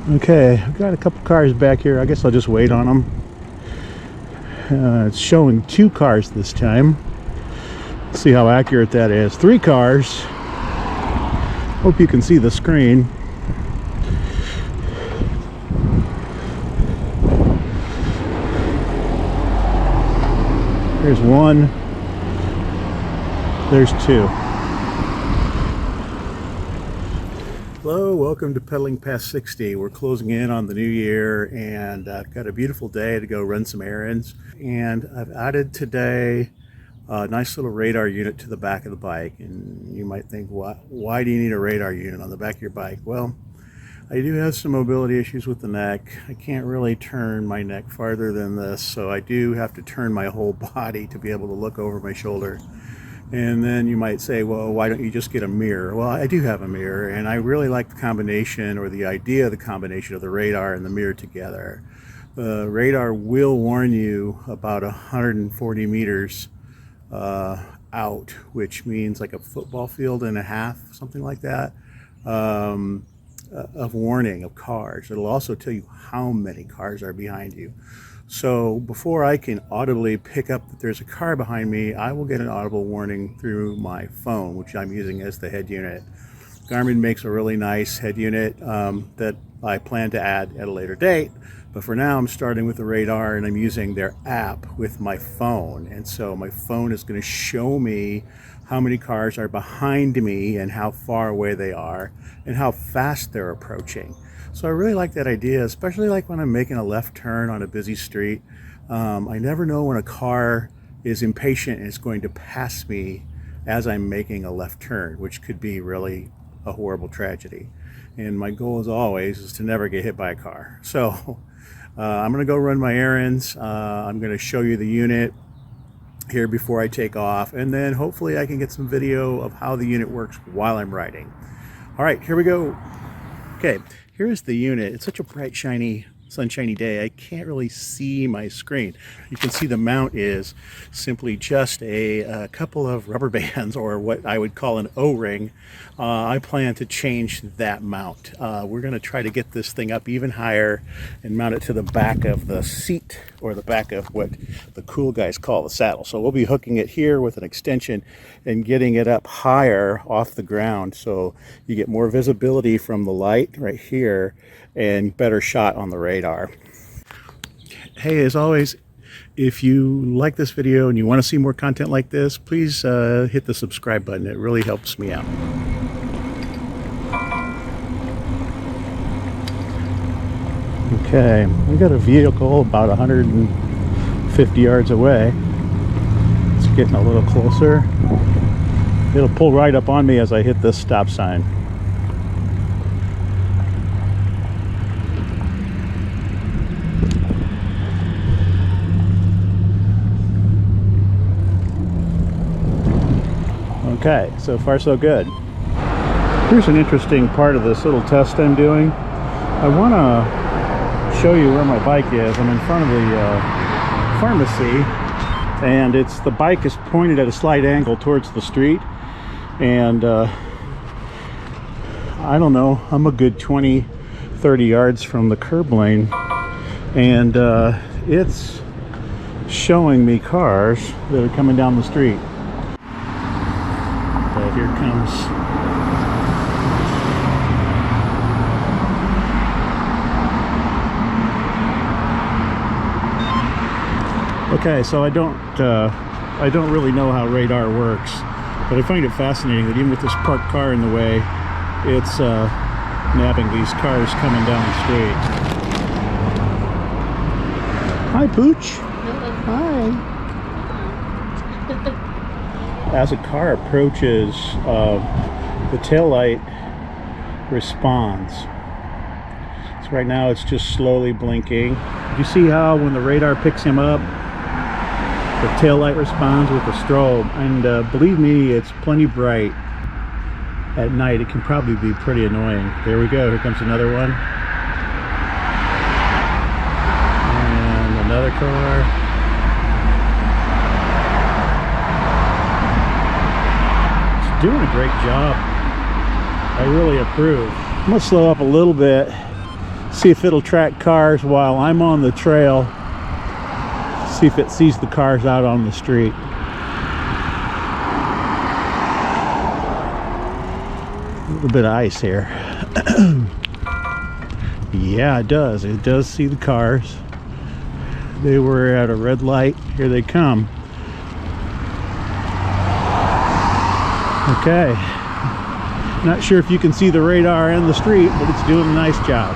Okay, I've got a couple cars back here. I guess I'll just wait on them. It's showing 2 cars this time. Let's see how accurate that is. 3 cars. Hope you can see the screen. There's 1. There's 2. Hello, welcome to Pedaling Past 60. We're closing in on the new year, and I've got a beautiful day to go run some errands. And I've added today a nice little radar unit to the back of the bike. And you might think, why do you need a radar unit on the back of your bike? Well, I do have some mobility issues with the neck. I can't really turn my neck farther than this, so I do have to turn my whole body to be able to look over my shoulder. And then you might say, well, why don't you just get a mirror? Well, I do have a mirror, and I really like the combination, or the idea of the combination of the radar and the mirror together. The radar will warn you about 140 meters out, which means like a football field and a half, something like that, of warning of cars. It'll also tell you how many cars are behind you. So before I can audibly pick up that there's a car behind me, I will get an audible warning through my phone, which I'm using as the head unit. Garmin makes a really nice head unit that I plan to add at a later date. But for now, I'm starting with the radar, and I'm using their app with my phone. And so my phone is going to show me how many cars are behind me and how far away they are and how fast they're approaching. So I really like that idea, especially like when I'm making a left turn on a busy street. I never know when a car is impatient and is going to pass me as I'm making a left turn, which could be really a horrible tragedy. And my goal, as always, is to never get hit by a car. So I'm going to go run my errands. I'm going to show you the unit here before I take off, and then hopefully I can get some video of how the unit works while I'm riding. All right, here we go. Okay, here's the unit. It's such a bright, shiny, sunshiny day, I can't really see my screen. You can see the mount is simply just a couple of rubber bands, or what I would call an O-ring. I plan to change that mount. We're going to try to get this thing up even higher and mount it to the back of the seat, or the back of what the cool guys call the saddle. So we'll be hooking it here with an extension and getting it up higher off the ground, so you get more visibility from the light right here and better shot on the radar. Hey, as always, if you like this video and you want to see more content like this, please hit the subscribe button. It really helps me out. Okay, we got a vehicle about 150 yards away. It's getting a little closer. It'll pull right up on me as I hit this stop sign. Okay, so far so good. Here's an interesting part of this little test I'm doing. I want to show you where my bike is. I'm in front of the pharmacy, and the bike is pointed at a slight angle towards the street, and I don't know, I'm a good 20-30 yards from the curb lane, and it's showing me cars that are coming down the street. But here comes okay, so I don't really know how radar works, but I find it fascinating that even with this parked car in the way, it's nabbing these cars coming down the street. Hi, Pooch. Hi. As a car approaches, the taillight responds. So right now it's just slowly blinking. You see how when the radar picks him up, the taillight responds with a strobe, and believe me, it's plenty bright at night. It can probably be pretty annoying. There we go, here comes another one. And another car. It's doing a great job. I really approve. I'm gonna slow up a little bit See if it'll track cars while I'm on the trail. See if it sees the cars out on the street. A little bit of ice here. Yeah, it does. It does see the cars. They were at a red light. Here they come. Okay. Not sure if you can see the radar in the street, but it's doing a nice job.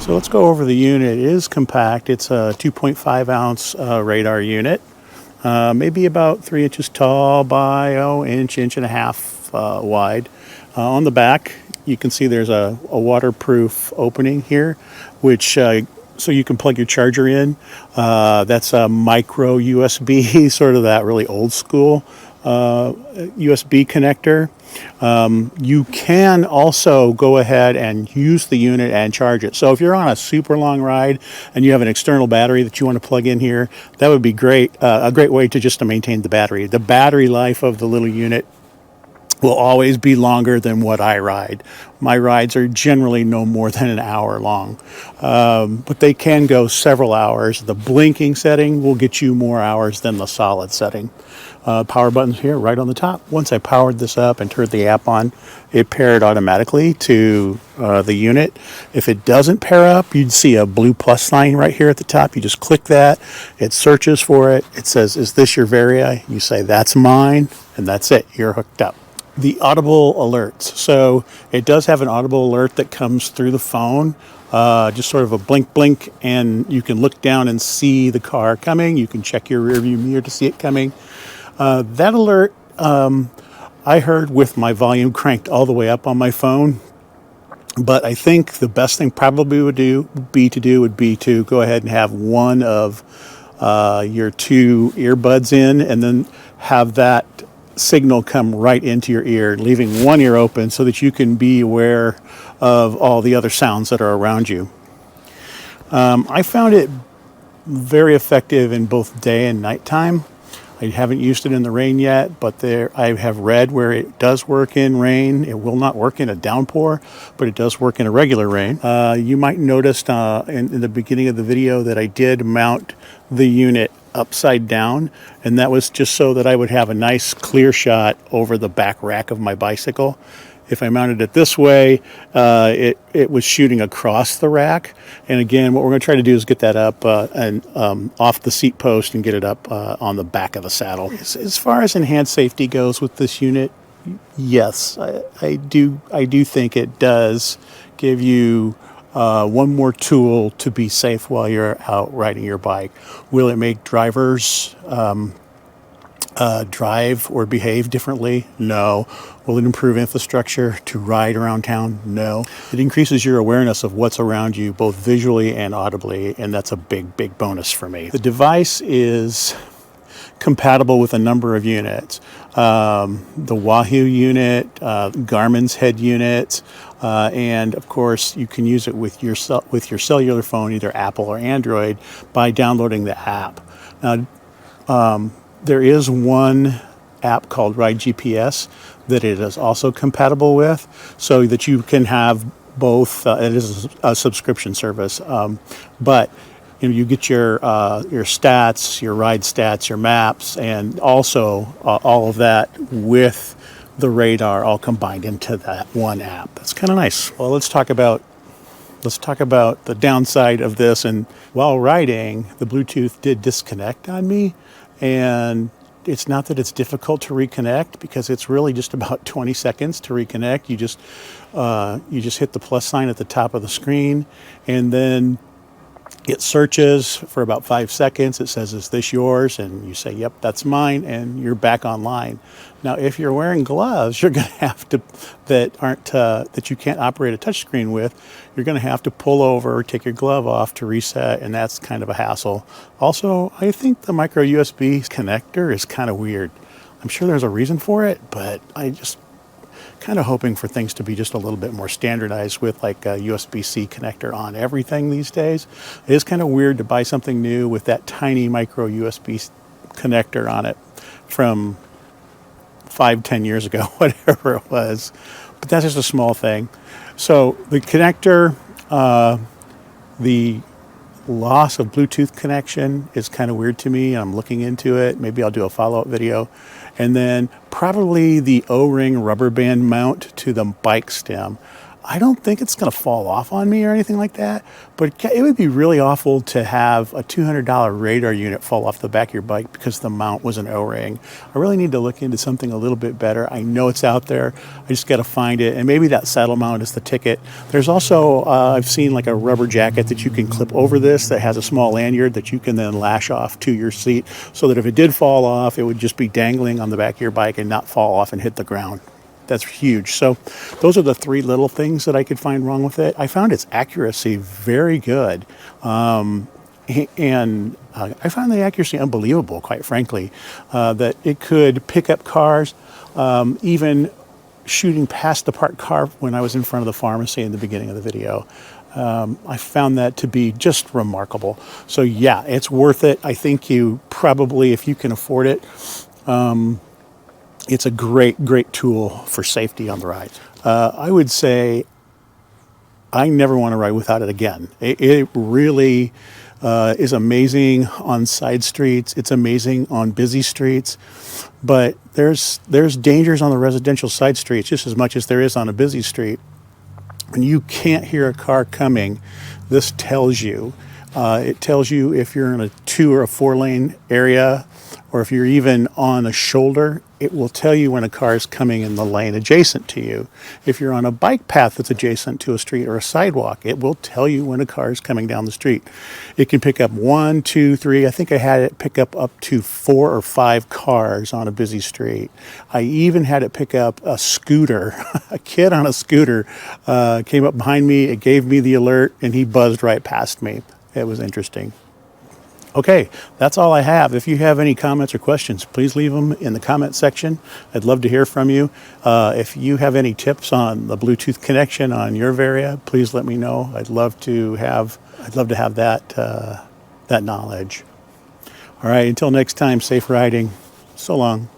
So let's go over the unit. It is compact. It's a 2.5 ounce radar unit. Maybe about 3 inches tall by inch and a half wide. On the back, you can see there's a waterproof opening here, which so you can plug your charger in. That's a micro USB, sort of that really old school USB connector. You can also go ahead and use the unit and charge it. So if you're on a super long ride and you have an external battery that you want to plug in here, that would be great. A great way to maintain the battery. The battery life of the little unit will always be longer than what I ride. My rides are generally no more than an hour long, but they can go several hours. The blinking setting will get you more hours than the solid setting. Power buttons here right on the top. Once I powered this up and turned the app on, it paired automatically to the unit. If it doesn't pair up, you'd see a blue plus sign right here at the top. You just click that. It searches for it. It says, "Is this your Varia?" You say, "That's mine," and that's it. You're hooked up. The audible alerts. So it does have an audible alert that comes through the phone, just sort of a blink, blink, and you can look down and see the car coming. You can check your rearview mirror to see it coming. That alert, I heard with my volume cranked all the way up on my phone. But I think the best thing probably would be to go ahead and have one of your two earbuds in, and then have that signal come right into your ear, leaving one ear open so that you can be aware of all the other sounds that are around you. I found it very effective in both day and nighttime. I haven't used it in the rain yet, but I have read where it does work in rain. It will not work in a downpour, but it does work in a regular rain. You might notice in the beginning of the video that I did mount the unit upside down, and that was just so that I would have a nice clear shot over the back rack of my bicycle. If I mounted it this way, it was shooting across the rack. And again, what we're going to try to do is get that up and off the seat post and get it up on the back of the saddle. As far as enhanced safety goes with this unit, yes, I do think it does give you one more tool to be safe while you're out riding your bike. Will it make drivers drive or behave differently? No. Will it improve infrastructure to ride around town? No. It increases your awareness of what's around you, both visually and audibly, and that's a big, big bonus for me. The device is compatible with a number of units. The Wahoo unit, Garmin's head unit, and of course you can use it with your cellular phone, either Apple or Android, by downloading the app. Now, there is one app called Ride GPS that it is also compatible with, so that you can have both. It is a subscription service, but you get your stats, your ride stats, your maps, and also all of that with the radar all combined into that one app. That's kind of nice. Well, let's talk about the downside of this. And while riding, the Bluetooth did disconnect on me, and it's not that it's difficult to reconnect, because it's really just about 20 seconds to reconnect. You just hit the plus sign at the top of the screen, and then it searches for about 5 seconds. It says, "Is this yours?" And you say, "Yep, that's mine," and you're back online. Now, if you're wearing gloves, you're going to have to that you can't operate a touchscreen with, you're going to have to pull over, take your glove off to reset, and that's kind of a hassle. Also, I think the micro USB connector is kind of weird. I'm sure there's a reason for it, but I just kind of hoping for things to be just a little bit more standardized with like a USB-C connector on everything these days. It is kind of weird to buy something new with that tiny micro USB connector on it from 5, 10 years ago, whatever it was. But that's just a small thing. So the connector, the loss of Bluetooth connection is kind of weird to me. I'm looking into it. Maybe I'll do a follow-up video. And then probably the O-ring rubber band mount to the bike stem. I don't think it's going to fall off on me or anything like that, but it would be really awful to have a $200 radar unit fall off the back of your bike because the mount was an O-ring. I really need to look into something a little bit better. I know it's out there. I just got to find it, and maybe that saddle mount is the ticket. There's also, I've seen like a rubber jacket that you can clip over this that has a small lanyard that you can then lash off to your seat so that if it did fall off, it would just be dangling on the back of your bike and not fall off and hit the ground. That's huge. So those are the 3 little things that I could find wrong with it. I found its accuracy very good. And I found the accuracy unbelievable, quite frankly, that it could pick up cars, even shooting past the parked car when I was in front of the pharmacy in the beginning of the video. I found that to be just remarkable. So yeah, it's worth it. I think you probably, if you can afford it, it's a great, great tool for safety on the ride. I would say I never want to ride without it again. It really is amazing on side streets. It's amazing on busy streets. But there's dangers on the residential side streets just as much as there is on a busy street. When you can't hear a car coming, this tells you. It tells you if you're in a 2 or a 4 lane area, or if you're even on a shoulder, it will tell you when a car is coming in the lane adjacent to you. If you're on a bike path that's adjacent to a street or a sidewalk, it will tell you when a car is coming down the street. It can pick up 1, 2, 3. I think I had it pick up to 4 or 5 cars on a busy street. I even had it pick up a scooter. A kid on a scooter came up behind me. It gave me the alert, and he buzzed right past me. It was interesting. Okay, that's all I have. If you have any comments or questions, please leave them in the comment section. I'd love to hear from you. If you have any tips on the Bluetooth connection on your Varia, please let me know. I'd love to have that knowledge. All right, until next time, safe riding. So long.